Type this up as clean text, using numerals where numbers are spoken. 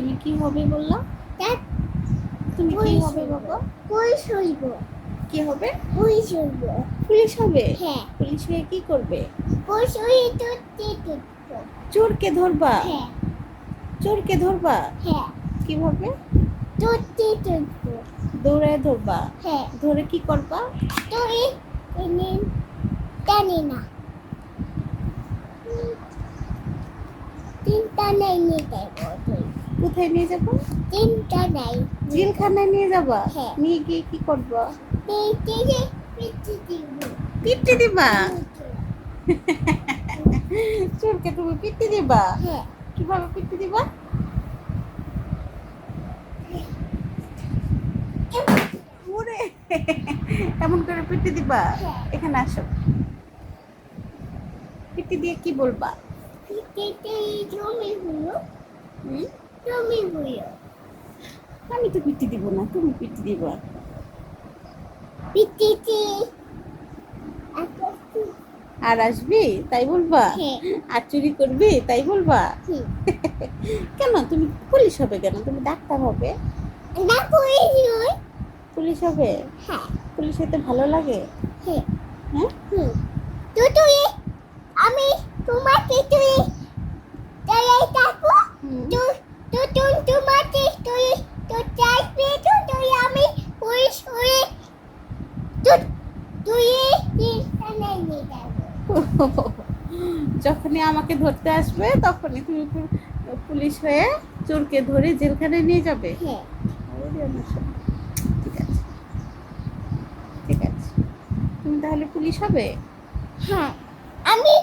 তুমি কি হবে বললা? দেখ তুমি কি হবে বাবা? পুলিশ হইব। কি হবে? পুলিশ হইব। পুলিশ হবে? হ্যাঁ। পুলিশ হয়ে কি করবে? পুলিশ হয়ে ধরতে। চোরকে ধরবা? হ্যাঁ। চোরকে ধরবা? হ্যাঁ। কিভাবে? ধরতে। দৌড়ায় ধরবা? হ্যাঁ। ধরে কি করবা? তুই জানি না। তিনটা নাই নিয়ে যাইব তুই। কোথায় নিয়ে যাবো? তিনটা নাই। জেলখানায় নিয়ে যাবা? হ্যাঁ। নিয়ে গিয়ে কি করবা? পিঠে দিব। পিটতে দিবা? চোরকে তুমি পিটতে দিবা? হ্যাঁ। কিভাবে পিটতে দিবা? ওরে, এমন করে পিটতে দিবা? হ্যাঁ। এখানে আসো। পিটতে দিয়ে কি বলবা? পিঠে জমি হলো। হুম? জমি হলো। আমি তো পিটতে দিব না, তুমি পিটতে দিবা। পিঠে আর আসবি তাই বলবা? হ্যাঁ। আর চুরি করবি তাই বলবা? হুম। কেন তুমি পুলিশ হবে কেন? তুমি ডাক্তার হবে? না পুলিশ নয়। পুলিশ হবে? হ্যাঁ। পুলিশ হতে ভালো লাগে? হ্যাঁ। হ্যাঁ? হুম। তুই আমি তোমাকে তুই তাই থাকবো। হুম। তোমাকে তুই চাইবে তুই আমি পুলিশ হয়ে তুই নিয়ে যাবো। যখনই আমাকে ধরতে আসবে তখনই তুমি পুলিশ হয়ে চোরকে ধরে জেলখানায় নিয়ে যাবে? হ্যাঁ। ওরে আমার সোনা। ঠিক আছে, ঠিক আছে। তুমি তাহলে পুলিশ হবে? হ্যাঁ। আমি